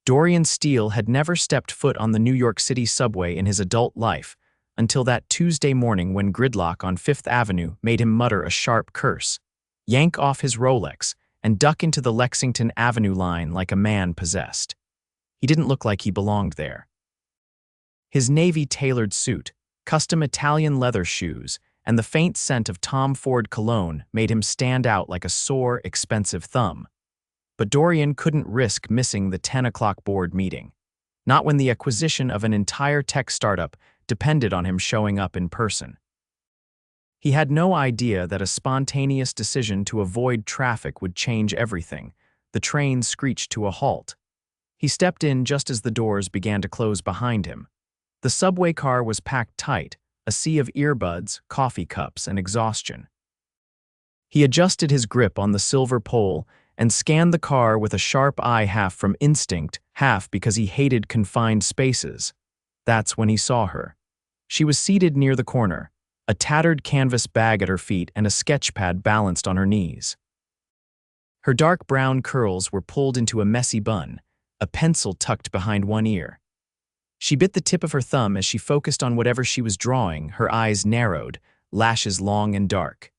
Dorian Steele had never stepped foot on the New York City subway in his adult life until that Tuesday morning when gridlock on Fifth Avenue made him mutter a sharp curse, yank off his Rolex, and duck into the Lexington Avenue line like a man possessed. He didn't look like he belonged there. His navy-tailored suit, custom Italian leather shoes, and the faint scent of Tom Ford cologne made him stand out like a sore, expensive thumb. But Dorian couldn't risk missing the 10 o'clock board meeting, not when the acquisition of an entire tech startup depended on him showing up in person. He had no idea that a spontaneous decision to avoid traffic would change everything. The train screeched to a halt. He stepped in just as the doors began to close behind him. The subway car was packed tight, a sea of earbuds, coffee cups, and exhaustion. He adjusted his grip on the silver pole and scanned the car with a sharp eye, half from instinct, half because he hated confined spaces. That's when he saw her. She was seated near the corner, a tattered canvas bag at her feet and a sketchpad balanced on her knees. Her dark brown curls were pulled into a messy bun, a pencil tucked behind one ear. She bit the tip of her thumb as she focused on whatever she was drawing, her eyes narrowed, lashes long and dark.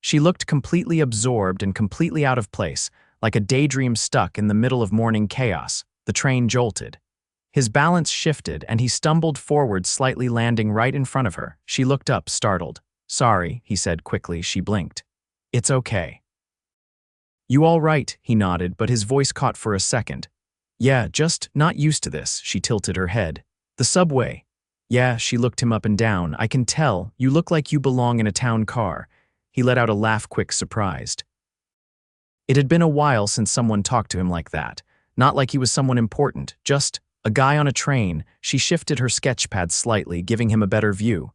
She looked completely absorbed and completely out of place, like a daydream stuck in the middle of morning chaos. The train jolted. His balance shifted and he stumbled forward, slightly landing right in front of her. She looked up, startled. "Sorry," he said quickly. She blinked. "It's okay." "You all right?" He nodded, but his voice caught for a second. "Yeah, just not used to this." She tilted her head. "The subway." "Yeah," she looked him up and down. "I can tell. You look like you belong in a town car." He let out a laugh, quick, surprised. It had been a while since someone talked to him like that. Not like he was someone important, just a guy on a train. She shifted her sketchpad slightly, giving him a better view.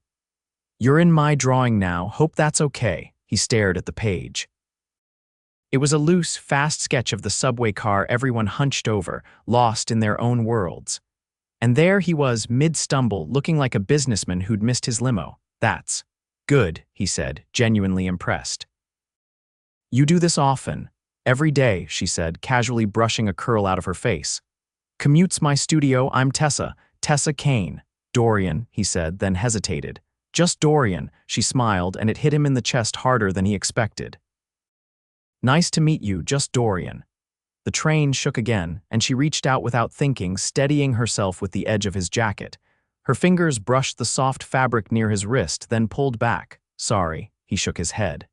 "You're in my drawing now. Hope that's okay." He stared at the page. It was a loose, fast sketch of the subway car, everyone hunched over, lost in their own worlds. And there he was, mid-stumble, looking like a businessman who'd missed his limo. "That's good," he said, genuinely impressed. "You do this often?" "Every day," she said, casually brushing a curl out of her face. "Commute's my studio. I'm Tessa Kane." "Dorian," he said, then hesitated. "Just Dorian." She smiled, and it hit him in the chest harder than he expected. "Nice to meet you, just Dorian." The train shook again, and she reached out without thinking, steadying herself with the edge of his jacket. Her fingers brushed the soft fabric near his wrist, then pulled back. "Sorry," he shook his head.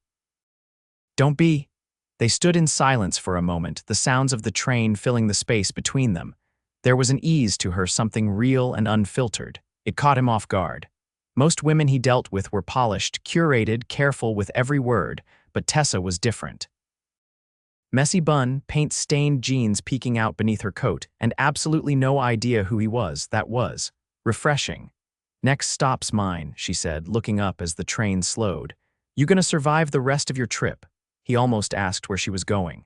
"Don't be." They stood in silence for a moment, the sounds of the train filling the space between them. There was an ease to her, something real and unfiltered. It caught him off guard. Most women he dealt with were polished, curated, careful with every word, but Tessa was different. Messy bun, paint-stained jeans peeking out beneath her coat, and absolutely no idea who he was. That was refreshing. "Next stop's mine," she said, looking up as the train slowed. "You gonna survive the rest of your trip?" He almost asked where she was going.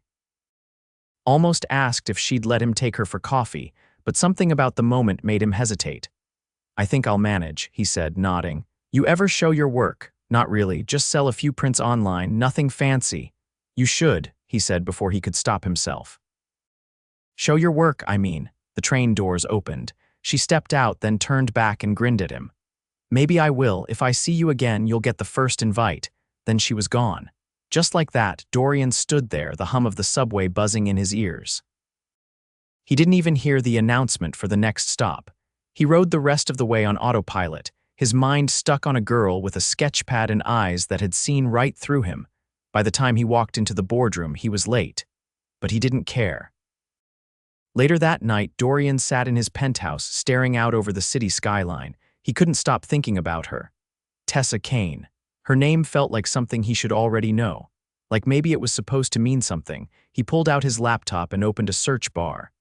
Almost asked if she'd let him take her for coffee, but something about the moment made him hesitate. "I think I'll manage," he said, nodding. "You ever show your work?" "Not really, just sell a few prints online, nothing fancy." "You should," he said before he could stop himself. "Show your work, I mean." The train doors opened. She stepped out, then turned back and grinned at him. "Maybe I will. If I see you again, you'll get the first invite." Then she was gone. Just like that, Dorian stood there, the hum of the subway buzzing in his ears. He didn't even hear the announcement for the next stop. He rode the rest of the way on autopilot, his mind stuck on a girl with a sketchpad and eyes that had seen right through him. By the time he walked into the boardroom, he was late. But he didn't care. Later that night, Dorian sat in his penthouse, staring out over the city skyline. He couldn't stop thinking about her. Tessa Kane. Her name felt like something he should already know. Like maybe it was supposed to mean something. He pulled out his laptop and opened a search bar.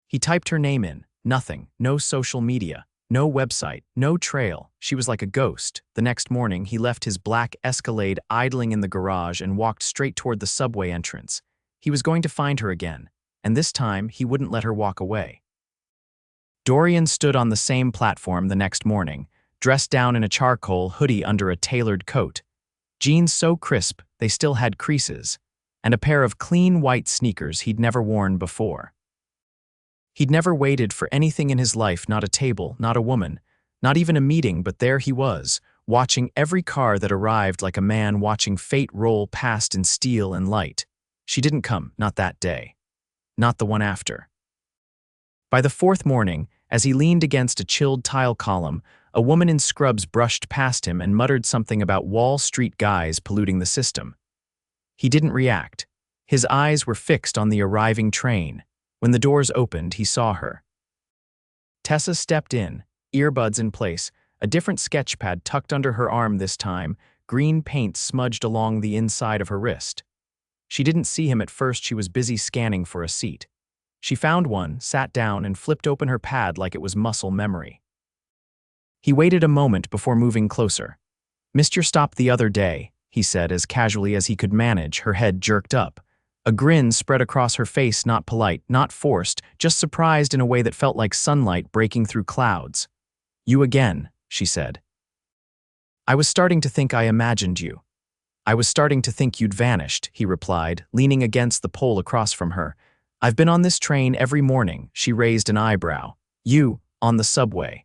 He typed her name in. Nothing. No social media. No website. No trail. She was like a ghost. The next morning, he left his black Escalade idling in the garage and walked straight toward the subway entrance. He was going to find her again, and this time he wouldn't let her walk away. Dorian stood on the same platform the next morning, dressed down in a charcoal hoodie under a tailored coat, jeans so crisp they still had creases, and a pair of clean white sneakers he'd never worn before. He'd never waited for anything in his life, not a table, not a woman, not even a meeting, but there he was, watching every car that arrived like a man watching fate roll past in steel and light. She didn't come, not that day. Not the one after. By the fourth morning, as he leaned against a chilled tile column, a woman in scrubs brushed past him and muttered something about Wall Street guys polluting the system. He didn't react. His eyes were fixed on the arriving train. When the doors opened, he saw her. Tessa stepped in, earbuds in place, a different sketchpad tucked under her arm this time, green paint smudged along the inside of her wrist. She didn't see him at first. She was busy scanning for a seat. She found one, sat down, and flipped open her pad like it was muscle memory. He waited a moment before moving closer. "Missed your stop the other day," he said as casually as he could manage, her head jerked up. A grin spread across her face, not polite, not forced, just surprised in a way that felt like sunlight breaking through clouds. "You again," she said. "I was starting to think I imagined you. I was starting to think you'd vanished," he replied, leaning against the pole across from her. "I've been on this train every morning," she raised an eyebrow. "You, on the subway."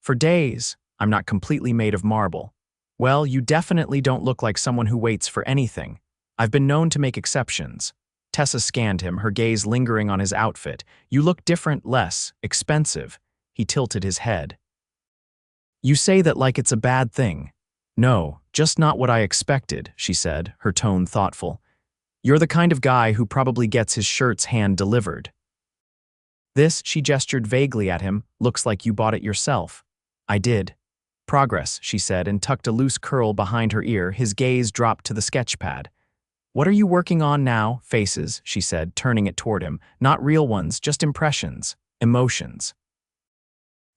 "For days. I'm not completely made of marble." "Well, you definitely don't look like someone who waits for anything. I've been known to make exceptions." Tessa scanned him, her gaze lingering on his outfit. "You look different, less expensive." He tilted his head. "You say that like it's a bad thing." "No, just not what I expected," she said, her tone thoughtful. "You're the kind of guy who probably gets his shirts hand-delivered." "This," she gestured vaguely at him, "looks like you bought it yourself." "I did." "Progress," she said, and tucked a loose curl behind her ear. His gaze dropped to the sketchpad. "What are you working on now?" "Faces," she said, turning it toward him. "Not real ones, just impressions, emotions.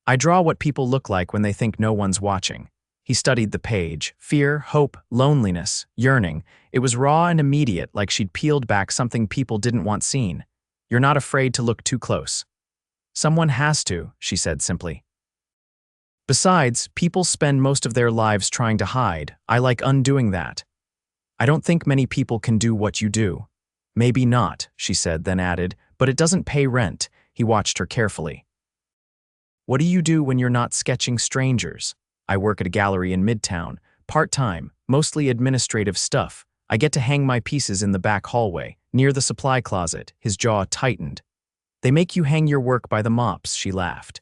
I draw what people look like when they think no one's watching." He studied the page. Fear, hope, loneliness, yearning. It was raw and immediate, like she'd peeled back something people didn't want seen. "You're not afraid to look too close." "Someone has to," she said simply. "Besides, people spend most of their lives trying to hide. I like undoing that." "I don't think many people can do what you do." "Maybe not," she said, then added, "but it doesn't pay rent." He watched her carefully. "What do you do when you're not sketching strangers?" "I work at a gallery in Midtown, part-time, mostly administrative stuff. I get to hang my pieces in the back hallway, near the supply closet." His jaw tightened. "They make you hang your work by the mops," she laughed.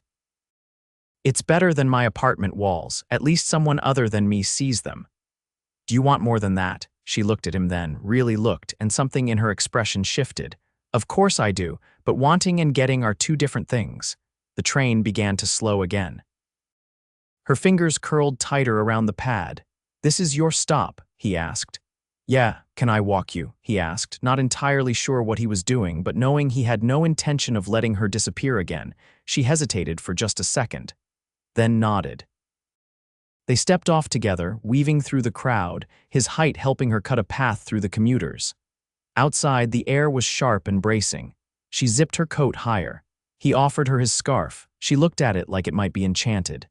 "It's better than my apartment walls. At least someone other than me sees them." "Do you want more than that?" She looked at him then, really looked, and something in her expression shifted. "Of course I do, but wanting and getting are two different things." The train began to slow again. Her fingers curled tighter around the pad. "This is your stop?" he asked. "Yeah, can I walk you?" he asked, not entirely sure what he was doing, but knowing he had no intention of letting her disappear again. She hesitated for just a second, then nodded. They stepped off together, weaving through the crowd, his height helping her cut a path through the commuters. Outside, the air was sharp and bracing. She zipped her coat higher. He offered her his scarf. She looked at it like it might be enchanted.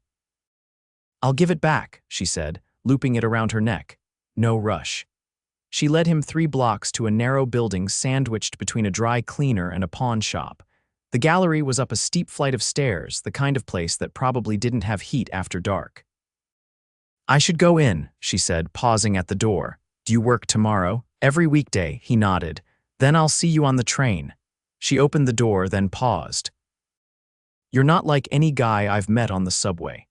"I'll give it back," she said, looping it around her neck. "No rush." She led him 3 blocks to a narrow building sandwiched between a dry cleaner and a pawn shop. The gallery was up a steep flight of stairs, the kind of place that probably didn't have heat after dark. "I should go in," she said, pausing at the door. "Do you work tomorrow?" "Every weekday," he nodded. "Then I'll see you on the train." She opened the door, then paused. "You're not like any guy I've met on the subway."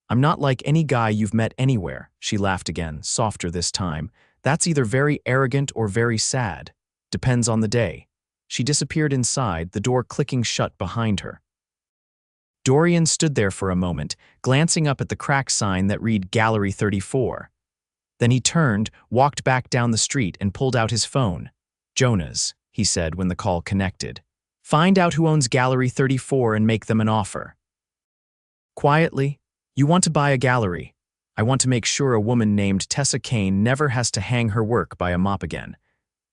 "I'm not like any guy you've met anywhere," she laughed again, softer this time. "That's either very arrogant or very sad. Depends on the day." She disappeared inside, the door clicking shut behind her. Dorian stood there for a moment, glancing up at the cracked sign that read Gallery 34. Then he turned, walked back down the street, and pulled out his phone. "Jonas," he said when the call connected. "Find out who owns Gallery 34 and make them an offer." Quietly, "You want to buy a gallery. I want to make sure a woman named Tessa Kane never has to hang her work by a mop again."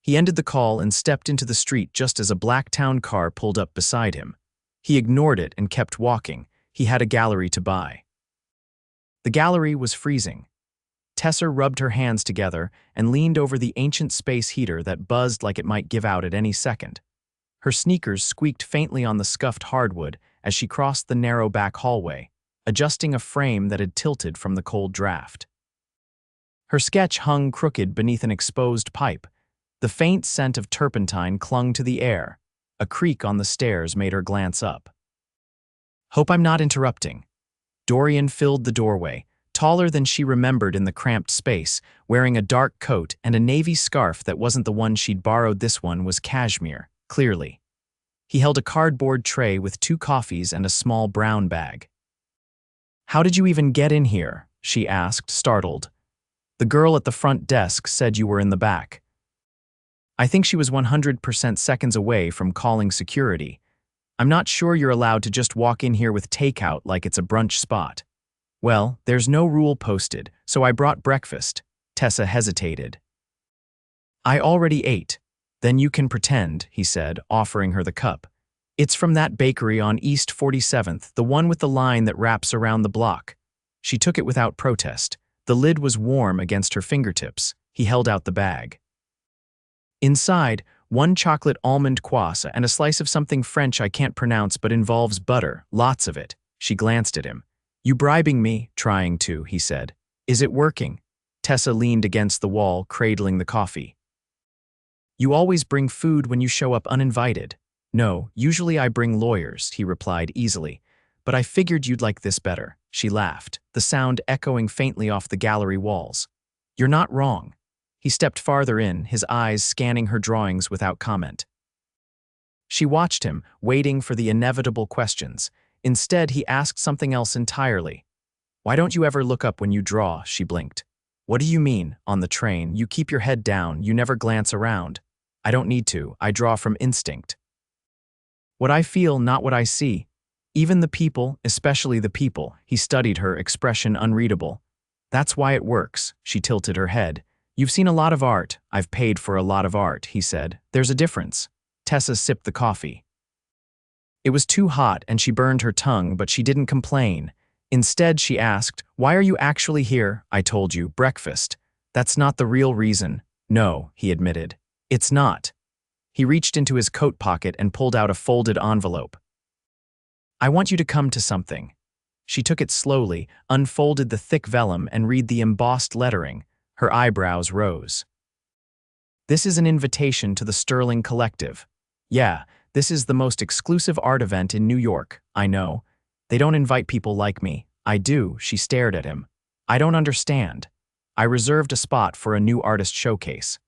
He ended the call and stepped into the street just as a black town car pulled up beside him. He ignored it and kept walking. He had a gallery to buy. The gallery was freezing. Tessa rubbed her hands together and leaned over the ancient space heater that buzzed like it might give out at any second. Her sneakers squeaked faintly on the scuffed hardwood as she crossed the narrow back hallway, adjusting a frame that had tilted from the cold draft. Her sketch hung crooked beneath an exposed pipe. The faint scent of turpentine clung to the air. A creak on the stairs made her glance up. "Hope I'm not interrupting." Dorian filled the doorway, taller than she remembered in the cramped space, wearing a dark coat and a navy scarf that wasn't the one she'd borrowed. This one was cashmere, clearly. He held a cardboard tray with 2 coffees and a small brown bag. "How did you even get in here?" she asked, startled. "The girl at the front desk said you were in the back." I think she was 100% seconds away from calling security. "I'm not sure you're allowed to just walk in here with takeout like it's a brunch spot." "Well, there's no rule posted, so I brought breakfast." Tessa hesitated. "I already ate." "Then you can pretend," he said, offering her the cup. "It's from that bakery on East 47th, the one with the line that wraps around the block." She took it without protest. The lid was warm against her fingertips. He held out the bag. Inside, 1 chocolate almond croissant and a slice of something French I can't pronounce but involves butter, lots of it. She glanced at him. "You bribing me?" "Trying to," he said. "Is it working?" Tessa leaned against the wall, cradling the coffee. "You always bring food when you show up uninvited." "No, usually I bring lawyers," he replied easily. "But I figured you'd like this better." She laughed, the sound echoing faintly off the gallery walls. "You're not wrong." He stepped farther in, his eyes scanning her drawings without comment. She watched him, waiting for the inevitable questions. Instead, he asked something else entirely. "Why don't you ever look up when you draw?" She blinked. "What do you mean? On the train, you keep your head down, you never glance around." "I don't need to, I draw from instinct. What I feel, not what I see. Even the people, especially the people." He studied her, expression unreadable. "That's why it works." She tilted her head. "You've seen a lot of art." "I've paid for a lot of art," he said. "There's a difference." Tessa sipped the coffee. It was too hot and she burned her tongue, but she didn't complain. Instead, she asked, "Why are you actually here?" "I told you, breakfast." "That's not the real reason." "No," he admitted. "It's not." He reached into his coat pocket and pulled out a folded envelope. "I want you to come to something." She took it slowly, unfolded the thick vellum and read the embossed lettering. Her eyebrows rose. "This is an invitation to the Sterling Collective." "Yeah, this is the most exclusive art event in New York, I know. They don't invite people like me." "I do." She stared at him. "I don't understand." "I reserved a spot for a new artist showcase."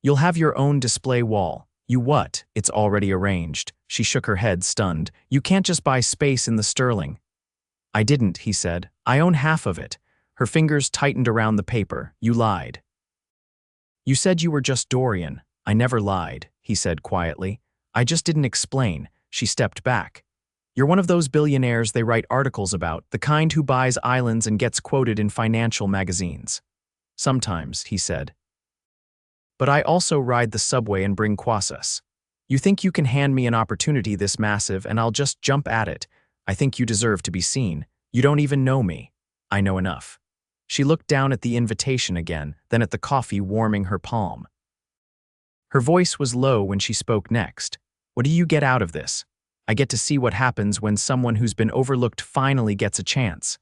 "You'll have your own display wall." "You what?" "It's already arranged." She shook her head, stunned. "You can't just buy space in the Sterling." "I didn't," he said. "I own half of it." Her fingers tightened around the paper. "You lied." "You said you were just Dorian." "I never lied," he said quietly. "I just didn't explain." She stepped back. "You're one of those billionaires they write articles about, the kind who buys islands and gets quoted in financial magazines." "Sometimes," he said. "But I also ride the subway and bring croissants. You think you can hand me an opportunity this massive and I'll just jump at it? I think you deserve to be seen. You don't even know me." "I know enough." She looked down at the invitation again, then at the coffee warming her palm. Her voice was low when she spoke next. "What do you get out of this?" "I get to see what happens when someone who's been overlooked finally gets a chance."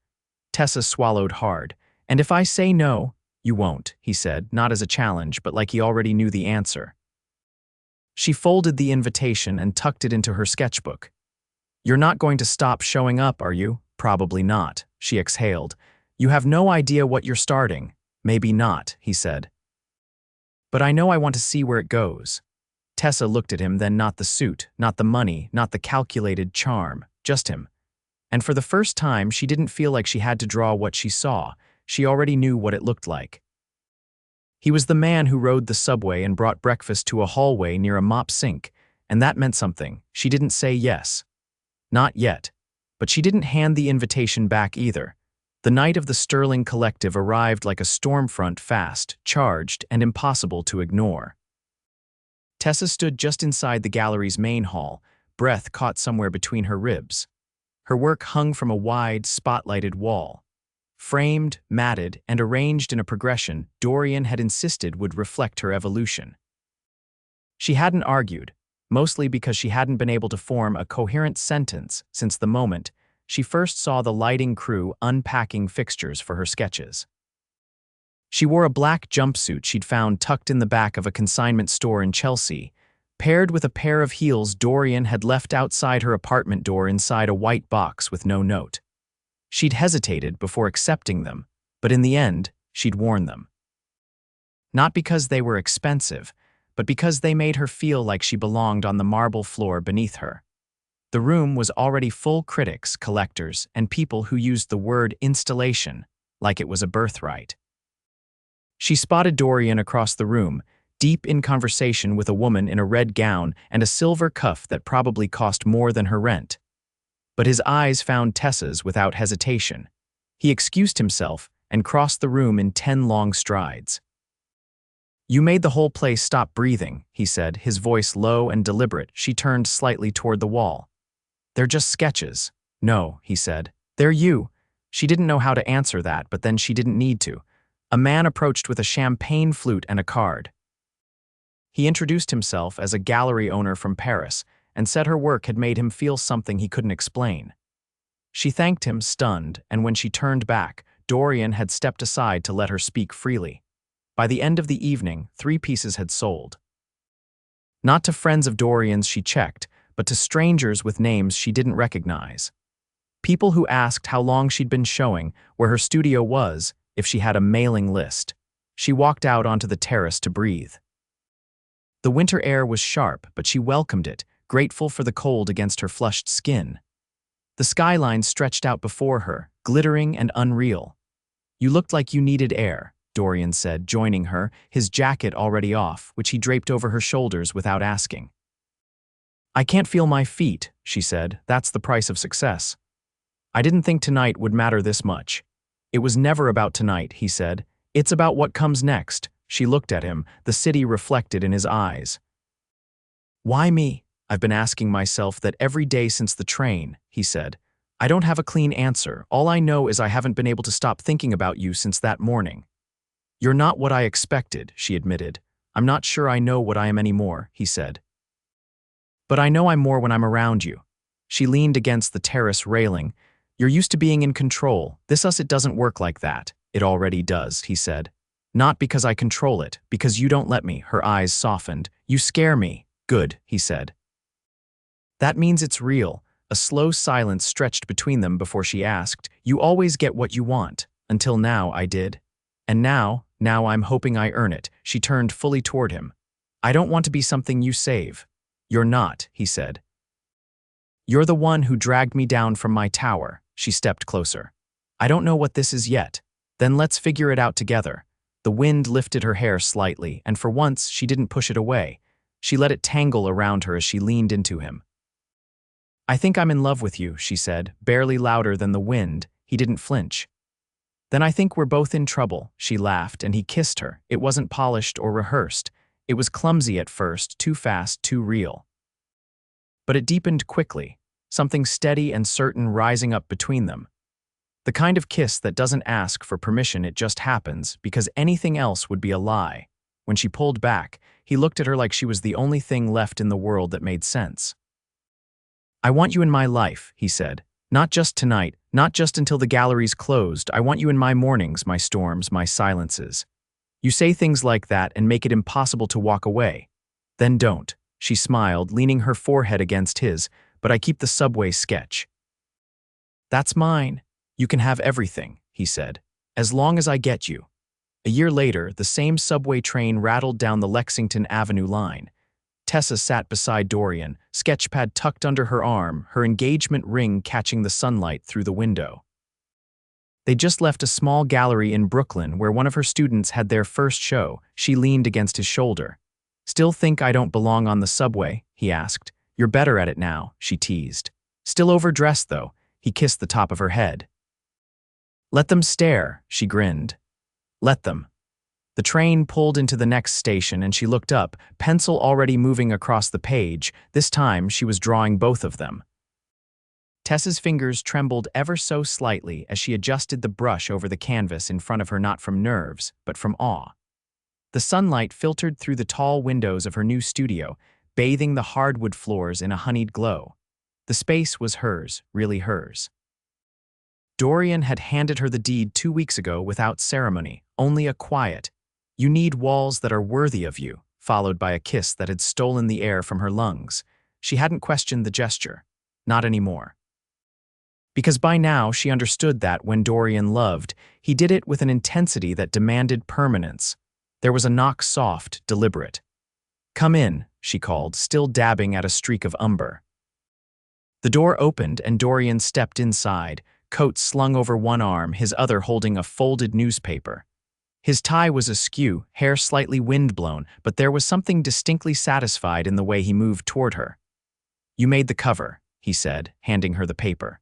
Tessa swallowed hard. "And if I say no?" "You won't," he said, not as a challenge, but like he already knew the answer. She folded the invitation and tucked it into her sketchbook. "You're not going to stop showing up, are you?" "Probably not," she exhaled. "You have no idea what you're starting." "Maybe not," he said. "But I know I want to see where it goes." Tessa looked at him, then not the suit, not the money, not the calculated charm, just him. And for the first time, she didn't feel like she had to draw what she saw. She already knew what it looked like. He was the man who rode the subway and brought breakfast to a hallway near a mop sink, and that meant something. She didn't say yes. Not yet. But she didn't hand the invitation back either. The night of the Sterling Collective arrived like a storm front, fast, charged, and impossible to ignore. Tessa stood just inside the gallery's main hall, breath caught somewhere between her ribs. Her work hung from a wide, spotlighted wall. Framed, matted, and arranged in a progression Dorian had insisted would reflect her evolution. She hadn't argued. mostly because she hadn't been able to form a coherent sentence since the moment she first saw the lighting crew unpacking fixtures for her sketches. She wore a black jumpsuit she'd found tucked in the back of a consignment store in Chelsea, paired with a pair of heels Dorian had left outside her apartment door inside a white box with no note. She'd hesitated before accepting them, but in the end, she'd worn them. Not because they were expensive, but because they made her feel like she belonged on the marble floor beneath her. The room was already full critics, collectors, and people who used the word installation like it was a birthright. She spotted Dorian across the room, deep in conversation with a woman in a red gown and a silver cuff that probably cost more than her rent. But his eyes found Tessa's without hesitation. He excused himself and crossed the room in 10 long strides. "You made the whole place stop breathing," he said, his voice low and deliberate. She turned slightly toward the wall. "They're just sketches." "No," he said. "They're you." She didn't know how to answer that, but then she didn't need to. A man approached with a champagne flute and a card. He introduced himself as a gallery owner from Paris and said her work had made him feel something he couldn't explain. She thanked him, stunned, and when she turned back, Dorian had stepped aside to let her speak freely. By the end of the evening, 3 pieces had sold. Not to friends of Dorian's she checked, but to strangers with names she didn't recognize. People who asked how long she'd been showing, where her studio was, if she had a mailing list. She walked out onto the terrace to breathe. The winter air was sharp, but she welcomed it, grateful for the cold against her flushed skin. The skyline stretched out before her, glittering and unreal. "You looked like you needed air," Dorian said, joining her, his jacket already off, which he draped over her shoulders without asking. "I can't feel my feet," she said. "That's the price of success." "I didn't think tonight would matter this much." "It was never about tonight," he said. "It's about what comes next." She looked at him, the city reflected in his eyes. "Why me? I've been asking myself that every day since the train," he said. "I don't have a clean answer. All I know is I haven't been able to stop thinking about you since that morning." "You're not what I expected," she admitted. "I'm not sure I know what I am anymore," he said. "But I know I'm more when I'm around you." She leaned against the terrace railing. "You're used to being in control. It doesn't work like that." "It already does," he said. "Not because I control it, because you don't let me." Her eyes softened. "You scare me." "Good," he said. "That means it's real." A slow silence stretched between them before she asked, "You always get what you want." "Until now, I did. And now I'm hoping I earn it." She turned fully toward him. "I don't want to be something you save." "You're not," he said. "You're the one who dragged me down from my tower." She stepped closer. "I don't know what this is yet. Then let's figure it out together." The wind lifted her hair slightly, and for once she didn't push it away. She let it tangle around her as she leaned into him. "I think I'm in love with you," she said, barely louder than the wind. He didn't flinch. "Then I think we're both in trouble." She laughed, and he kissed her. It wasn't polished or rehearsed. It was clumsy at first, too fast, too real. But it deepened quickly, something steady and certain rising up between them. The kind of kiss that doesn't ask for permission, it just happens, because anything else would be a lie. When she pulled back, he looked at her like she was the only thing left in the world that made sense. "I want you in my life," he said. "Not just tonight, not just until the gallery's closed. I want you in my mornings, my storms, my silences. You say things like that and make it impossible to walk away. Then don't." She smiled, leaning her forehead against his. "But I keep the subway sketch." "That's mine. You can have everything," he said, "as long as I get you." A year later, the same subway train rattled down the Lexington Avenue line. Tessa sat beside Dorian, sketchpad tucked under her arm, her engagement ring catching the sunlight through the window. They'd just left a small gallery in Brooklyn where one of her students had their first show. She leaned against his shoulder. "Still think I don't belong on the subway?" he asked. "You're better at it now," she teased. "Still overdressed, though." He kissed the top of her head. "Let them stare," she grinned. "Let them." The train pulled into the next station and she looked up, pencil already moving across the page. This time she was drawing both of them. Tessa's fingers trembled ever so slightly as she adjusted the brush over the canvas in front of her, not from nerves, but from awe. The sunlight filtered through the tall windows of her new studio, bathing the hardwood floors in a honeyed glow. The space was hers, really hers. Dorian had handed her the deed 2 weeks ago without ceremony, only a quiet, "You need walls that are worthy of you," followed by a kiss that had stolen the air from her lungs. She hadn't questioned the gesture. Not anymore. Because by now she understood that when Dorian loved, he did it with an intensity that demanded permanence. There was a knock, soft, deliberate. "Come in," she called, still dabbing at a streak of umber. The door opened and Dorian stepped inside, coat slung over one arm, his other holding a folded newspaper. His tie was askew, hair slightly windblown, but there was something distinctly satisfied in the way he moved toward her. "You made the cover," he said, handing her the paper.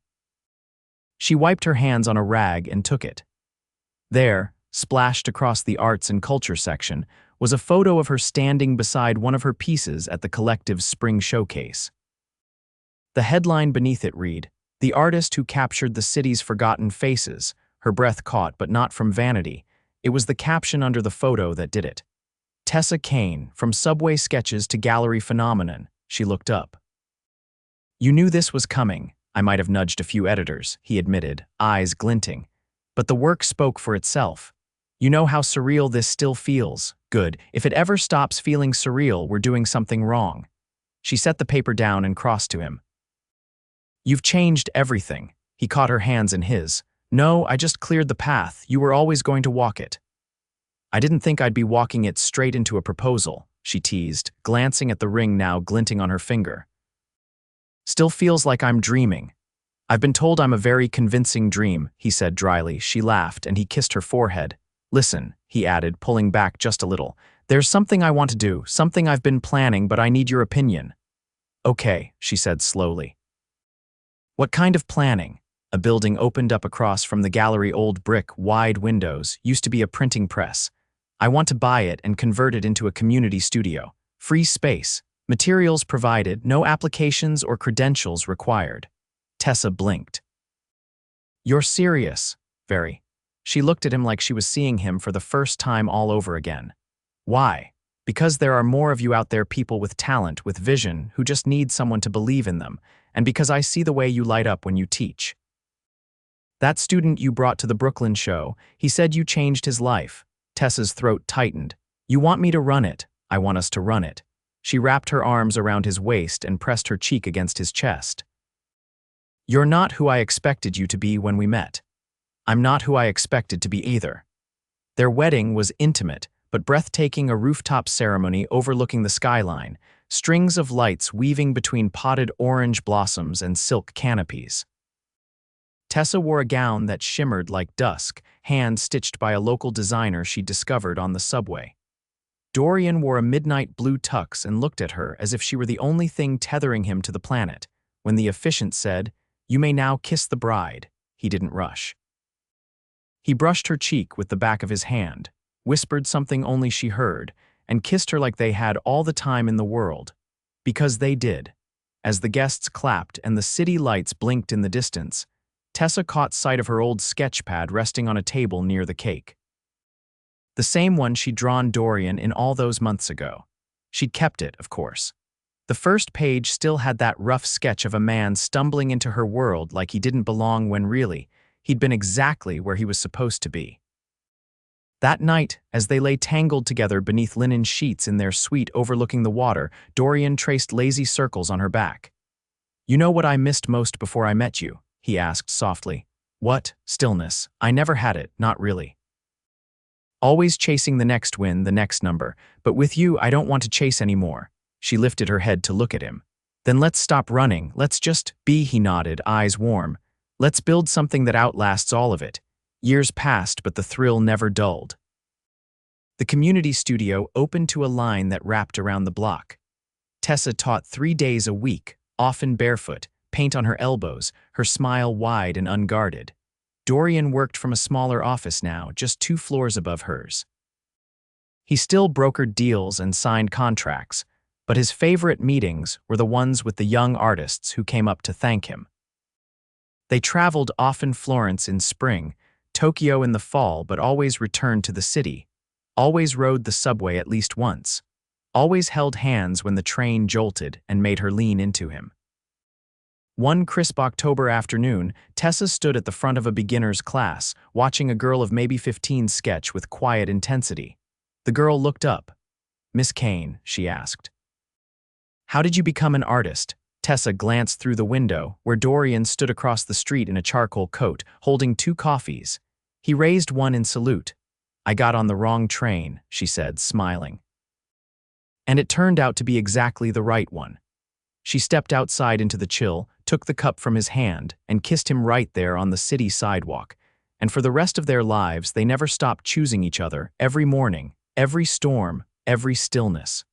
She wiped her hands on a rag and took it. There, splashed across the arts and culture section, was a photo of her standing beside one of her pieces at the collective's spring showcase. The headline beneath it read, "The artist who captured the city's forgotten faces." Her breath caught, but not from vanity. It was the caption under the photo that did it. "Tessa Kane, from subway sketches to gallery phenomenon." She looked up. "You knew this was coming." "I might have nudged a few editors," he admitted, eyes glinting. "But the work spoke for itself. You know how surreal this still feels. Good. If it ever stops feeling surreal, we're doing something wrong." She set the paper down and crossed to him. "You've changed everything." He caught her hands in his. "No, I just cleared the path. You were always going to walk it." "I didn't think I'd be walking it straight into a proposal," she teased, glancing at the ring now glinting on her finger. "Still feels like I'm dreaming." "I've been told I'm a very convincing dream," he said dryly. She laughed and he kissed her forehead. "Listen," he added, pulling back just a little. "There's something I want to do, something I've been planning, but I need your opinion." "Okay," she said slowly. "What kind of planning?" A building opened up across from the gallery. Old brick, wide windows, used to be a printing press. "I want to buy it and convert it into a community studio. Free space. Materials provided, no applications or credentials required." Tessa blinked. "You're serious?" "Very." She looked at him like she was seeing him for the first time all over again. "Why?" "Because there are more of you out there, people with talent, with vision, who just need someone to believe in them, and because I see the way you light up when you teach. That student you brought to the Brooklyn show, he said you changed his life." Tessa's throat tightened. "You want me to run it?" "I want us to run it." She wrapped her arms around his waist and pressed her cheek against his chest. "You're not who I expected you to be when we met. I'm not who I expected to be either." Their wedding was intimate, but breathtaking, a rooftop ceremony overlooking the skyline, strings of lights weaving between potted orange blossoms and silk canopies. Tessa wore a gown that shimmered like dusk, hand-stitched by a local designer she'd discovered on the subway. Dorian wore a midnight blue tux and looked at her as if she were the only thing tethering him to the planet. When the officiant said, "You may now kiss the bride," he didn't rush. He brushed her cheek with the back of his hand, whispered something only she heard, and kissed her like they had all the time in the world. Because they did. As the guests clapped and the city lights blinked in the distance, Tessa caught sight of her old sketch pad resting on a table near the cake. The same one she'd drawn Dorian in all those months ago. She'd kept it, of course. The first page still had that rough sketch of a man stumbling into her world like he didn't belong when really, he'd been exactly where he was supposed to be. That night, as they lay tangled together beneath linen sheets in their suite overlooking the water, Dorian traced lazy circles on her back. "You know what I missed most before I met you?" he asked softly. "What?" "Stillness. I never had it, not really. Always chasing the next win, the next number. But with you, I don't want to chase anymore." She lifted her head to look at him. "Then let's stop running. Let's just be," he nodded, eyes warm. "Let's build something that outlasts all of it." Years passed, but the thrill never dulled. The community studio opened to a line that wrapped around the block. Tessa taught 3 days a week, often barefoot, paint on her elbows, her smile wide and unguarded. Dorian worked from a smaller office now, just 2 floors above hers. He still brokered deals and signed contracts, but his favorite meetings were the ones with the young artists who came up to thank him. They traveled, often Florence in spring, Tokyo in the fall, but always returned to the city, always rode the subway at least once. always held hands when the train jolted and made her lean into him. One crisp October afternoon, Tessa stood at the front of a beginner's class, watching a girl of maybe 15 sketch with quiet intensity. The girl looked up. "Miss Kane," she asked, "how did you become an artist?" Tessa glanced through the window, where Dorian stood across the street in a charcoal coat, holding 2 coffees. He raised one in salute. "I got on the wrong train," she said, smiling. And it turned out to be exactly the right one. She stepped outside into the chill, took the cup from his hand, and kissed him right there on the city sidewalk. And for the rest of their lives, they never stopped choosing each other, every morning, every storm, every stillness.